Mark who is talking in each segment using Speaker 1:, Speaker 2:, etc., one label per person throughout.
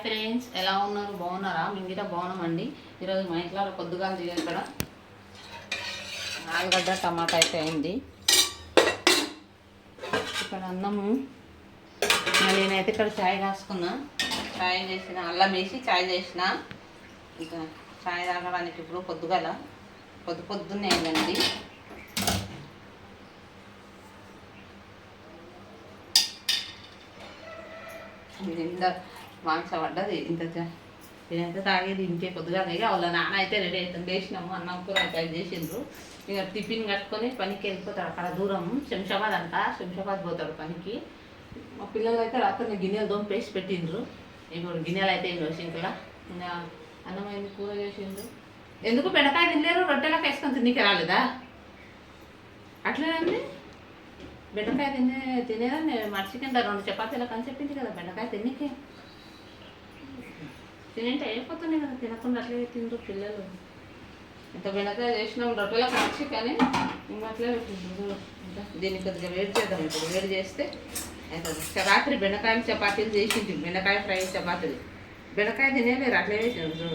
Speaker 1: Friends, ఎలా ఉన్నారు? బాగున్నారా? మేము గిట్ట బాగున్నామండి. ఈరోజు మా ఇంట్లో పొద్దుగా ఇక్కడ ఆలుగడ్డ టమాటా అయితే అయింది. ఇక్కడ అన్నము నేనైతే ఇక్కడ చాయ్ కాసుకున్నా. చాయ్ చేసిన, అల్లం వేసి చాయ్ చేసిన. ఇంకా చాయ్ తాగడానికి ఇప్పుడు పొద్దుగాల పొద్దున్నే అయిందండి. ఇంత మాంస పడ్డది. నేనైతే తాగేది ఇంకే పొద్దుగా వాళ్ళ నాన్న అయితే రెడీ అవుతుంది. వేసినాము అన్నం కూర అయితే చేసిండ్రు. ఇక టిఫిన్ కట్టుకొని పనికి వెళ్ళిపోతాడు. అక్కడ దూరం శంషాబాద్ అంట, శంషాబాద్ పోతాడు పనికి. మా పిల్లలు అయితే రాత్రి గిన్నెలు దోంపేసి పెట్టిండ్రు. ఇప్పుడు గిన్నెలు అయితే సింకులా ఇంకా అన్నం అయింది, కూర చేసిండ్రు. ఎందుకు బెండకాయ తినలేరు? రొట్టెలకు వేసుకొని తిన్నీకి రాలేదా? అట్లేదండి, బెండకాయ తినేదాన్ని మర్చిపోయిందా? 2 చపాతీలకు అని చెప్పింది కదా బెండకాయ తిన్నీకి. తినంటే అయిపోతుంది కదా, తినకుండా అట్లే తిండ్రు పిల్లలు. ఇంత బెండకాయ చేసినాం రొట్టెలకు మర్చి, కానీ ఇంకా అట్లే పెట్టిండ్రు. ఇంకా దీన్ని కొద్దిగా వేడి చేద్దాం. ఇప్పుడు వేడి చేస్తే అవుతుంది. రాత్రి బెండకాయ చపాతీలు చేసింది, బెండకాయ ఫ్రై చపాతీలు. బెండకాయ తినేలేరు, అట్లే వేసిండ్రు.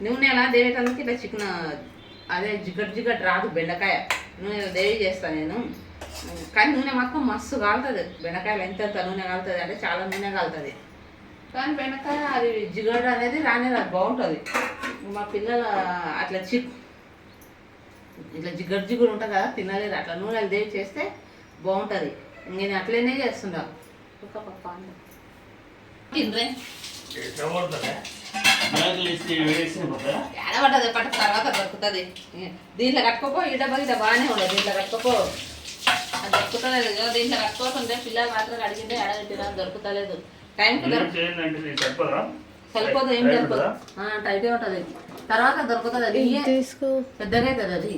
Speaker 1: నూనె ఎలా దేవేటానికి ఇట్లా చికెన్ అదే జిగట్ రాదు బెండకాయ. నూనె దేవి చేస్తాను నేను, కానీ నూనె మాత్రం మస్తు కాలుతుంది. బెండకాయలు ఎంత నూనె కాలుతుంది అంటే చాలా నూనె కాలుతుంది. కానీ బెండకాయ అది జిగడు అనేది రానేది, అది బాగుంటుంది. మా పిల్లలు అట్లా ఇట్లా జిగురు ఉంటుంది కదా, తినలేదు. అట్లా నూనెలు దేవి చేస్తే బాగుంటుంది. నేను అట్లనే చేస్తుంటా. తినరే ఏడబడ్డది పట్టు, తర్వాత దొరుకుతుంది. దీంట్లో కట్టుకోపో, ఈ డబ్బా ఇట్లా బాగానే ఉండదు. దీంట్లో కట్టుకోపో, అది దొరుకుతలేదు. దీంట్లో కట్టుకోకుంటే పిల్లలు మాత్రం అడిగిందే ఎడగట్టినా దొరుకుతలేదు. టైంకి సరిపోదు, ఏం సరిపోదు, టైటే ఉంటుంది. తర్వాత దొరుకుతుంది. అది పెద్దగా అవుతుంది. అది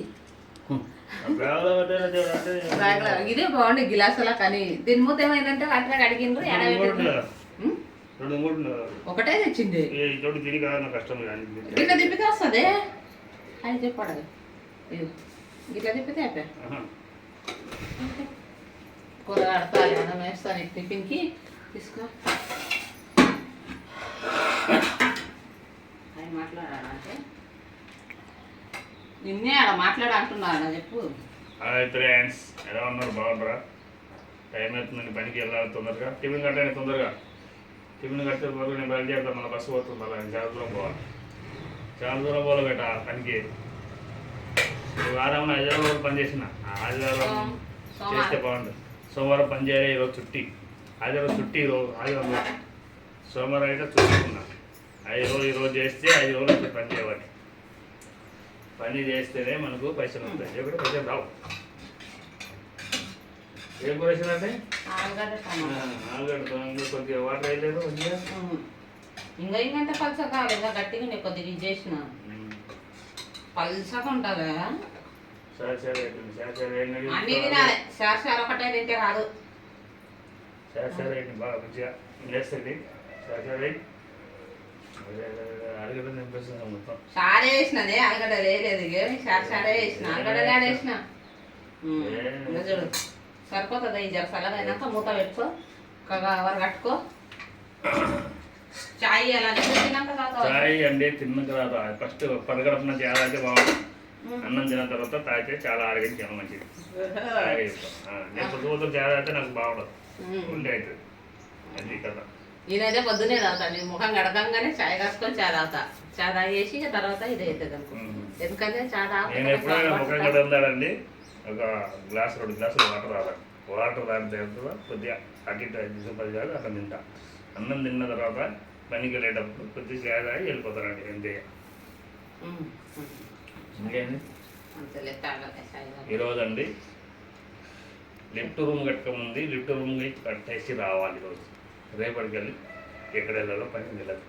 Speaker 1: ఇదే బాగుండే గిలాసులా, కానీ దీని మూత ఏమైందంటే అట్లా అడిగిండ్రు. ఒకటే తెచ్చింది. ఇట్లా తిప్పితే వస్తుంది. అది చెప్పాడు, ఇట్లా తిప్పితే అయిపోయా. కూర కడతాను, అన్నం వేస్తాను టిఫిన్కి. తీసుకో. అది మాట్లాడాలంటే నిన్నే అలా మాట్లాడంటున్నా చెప్పు.
Speaker 2: హాయ్ ఫ్రెండ్స్, ఎలా ఉన్నారు? బాగున్నారా? టైం అవుతుందండి, పనికి వెళ్ళాలి తొందరగా. టిఫిన్ కట్టాను తొందరగా. టిఫిన్ కట్టే వరకు నేను బయలుదేరుతాను. మళ్ళీ బస్సు పోతుంది. మళ్ళీ చాలా దూరం పోవాలి. చాలా దూరం పోవాలి బేట పనికి. వారం హైదరాబాద్ పని చేసిన. ఆదివారం చేస్తే బాగుంటుంది. సోమవారం పని చేయాలి. ఈరోజు చుట్టి, ఆదివారం చుట్టి. ఆదివారం సోమవారం అయితే చూసుకున్నా. 5 రోజులు ఈరోజు చేస్తే 5 రోజులు పని చేయాలి. పని చేస్తేనే మనకు పైసలు వస్తాయి, లేకపోతే పైసలు రావు. ఏం కూర వేసినంటే ఆలుగడ్డ కొద్దిగా వాటర్ వేయలేదు. కొద్దిగా
Speaker 1: ఇంకా ఇంకంటే పల్సగా లేదా గట్టిగా నేను కొద్దిగా ఇది చేసిన పల్సగా ఉంటుంది కదా. అన్నీ తినాలి. శార్ ఒకటే తింటే కాదు.
Speaker 2: శార్ బాగా మంచిగా వేస్తుంది. అరగడ్డ నింపేస్తుంది మొత్తం.
Speaker 1: సారే వేసినది, అరగడ్డ వేయలేదు. సారే వేసిన, అరగడ్డ వేసిన. చూడు సరిపోతుంది. ఈ జర సలగా అయినాక మూత పెట్టుకో, కవర్ కట్టుకో. చాయ్ అలా తిన్నాక
Speaker 2: చాయ్ అండి తిన్నాక తర్వాత ఫస్ట్ పరగడపున చేయాలంటే బాగుంటుంది. అన్నం తిన్న తర్వాత తాగితే చాలా ఆరోగ్యం మంచిది. నేను పొద్దు చేయాలంటే నాకు బాగుండదు, ఉండే అవుతుంది. అది కదా.
Speaker 1: నేనైతే పొద్దునే తాగుతాను. నేను ముఖం గడకంగానే చాయ్ కాసుకొని చాయ్ తాగుతా. చాయ్ తాగేసి తర్వాత ఇది అవుతుంది అనుకో. ఎందుకంటే చాయ్
Speaker 2: నేను ఎప్పుడైనా ముఖం కడుగుతాడండి, ఒక గ్లాస్ 2 గ్లాసులు వాటర్ తాగాలి. వాటర్ తాగిన తర్వాత కొద్దిగా అటు 5-10 దాకా అన్నం తింటా. అన్నం తిన్న తర్వాత పనికి వెళ్ళేటప్పుడు కొద్దిగా చాయ్ తాగి వెళ్ళిపోతానండి. అంతే. ఇంకేంటి ఈరోజు అండి లిఫ్ట్ రూమ్ కట్టుకోముంది. లిఫ్ట్ రూమ్ కట్టేసి రావాలి. ఈరోజు రేపటికి వెళ్ళి ఎక్కడ వెళ్ళాలో పనికి వెళ్ళదు.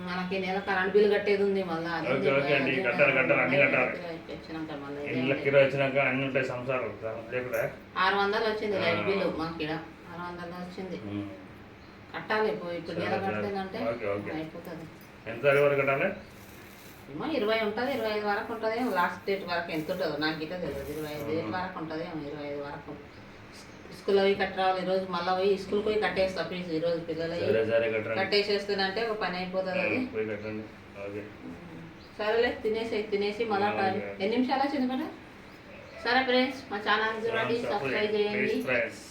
Speaker 1: మనకి నెల కరెంట్ బిల్ కట్టేది ఉంది. మళ్ళీ
Speaker 2: కట్టాలి అన్ని కట్టాలి. ఇళ్ళకి కిరా వచ్చినాక అన్ని ఉంటాయి. సంసారం లేకుండా
Speaker 1: 600 వచ్చింది లైట్ బిల్లు. మాకు ఇక్కడ 600 వచ్చింది. కట్టాలి. ఇప్పుడు నెల కట్టేదంటే అయిపోతుంది.
Speaker 2: ఎంత వరకు కట్టాలి?
Speaker 1: ఏమో 20 ఉంటుంది, 25 వరకు ఉంటుంది. లాస్ట్ డేట్ వరకు ఎంత ఉంటుందో నాకు గిట్ట తెలియదు. 25 వరకు ఉంటుంది, 25 వరకు. స్కూల్ అవి కట్టి రావాలి ఈరోజు, మళ్ళీ పోయి స్కూల్ పోయి కట్టేస్తా ఫీజు ఈరోజు పిల్లలు
Speaker 2: సరే సరే కట్టండి.
Speaker 1: కట్టేసేస్తుందంటే ఒక పని అయిపోతుంది అది.
Speaker 2: పోయి కట్టండి. ఓకే
Speaker 1: సరేలే తినేసి మళ్ళా ఎన్ని నిమిషాలు చింతపండు. సరే ఫ్రెండ్స్, మా ఛానల్ చూడండి, సబ్స్క్రైబ్ చేయండి.
Speaker 2: ఫ్రెండ్స్